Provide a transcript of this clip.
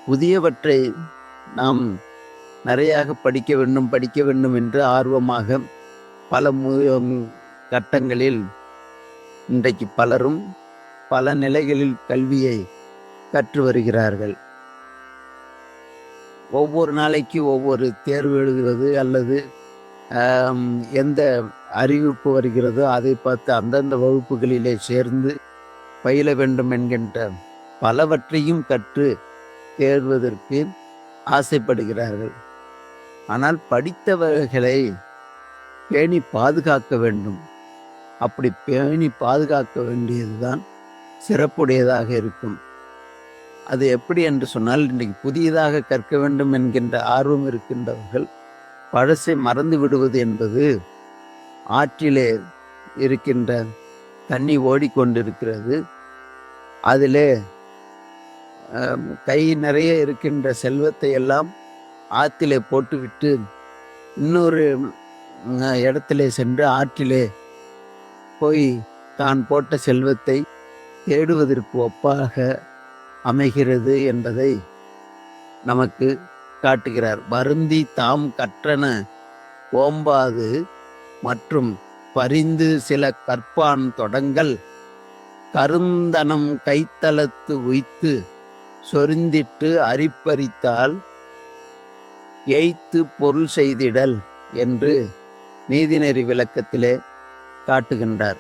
புதியவற்றை நாம் நிறையாக படிக்க வேண்டும் என்று ஆர்வமாக பல கட்டங்களில் இன்றைக்கு பலரும் பல நிலைகளில் கல்வியை கற்று வருகிறார்கள். ஒவ்வொரு நாளைக்கு ஒவ்வொரு தேர்வு எழுதுவது அல்லது எந்த அறிவிப்பு வருகிறதோ அதை பார்த்து அந்தந்த வகுப்புகளிலே சேர்ந்து பயில வேண்டும் என்கின்ற பலவற்றையும் கற்று தேர்வதற்கு ஆசைப்படுகிறார்கள். ஆனால் படித்தவர்களை பேணி பாதுகாக்க வேண்டும். அப்படி பேணி பாதுகாக்க வேண்டியதுதான் சிறப்புடையதாக இருக்கும். அது எப்படி என்று சொன்னால், இன்றைக்கு புதியதாக கற்க வேண்டும் என்கின்ற ஆர்வம் இருக்கின்றவர்கள் பழசை மறந்து விடுவது என்பது, ஆற்றிலே இருக்கின்ற தண்ணி ஓடிக்கொண்டிருக்கிறது, அதிலே கை நிறைய இருக்கின்ற செல்வத்தை எல்லாம் ஆற்றிலே போட்டுவிட்டு இன்னொரு இடத்திலே சென்று ஆற்றிலே போய் தான் போட்ட செல்வத்தை தேடுவதற்கு ஒப்பாக அமைகிறது என்பதை நமக்கு காட்டுகிறார். வருந்தி தாம் கற்றன ஓம்பாது மற்றும் பரிந்து சில கற்பான் தொடங்கல் கருந்தனம் கைத்தலத்து உய்த்து சொரிந்திட்டு அரிப்பறித்தால் எய்த்து பொருள் செய்திடல் என்று நீதிநெறி விளக்கத்திலே காட்டுகின்றார்.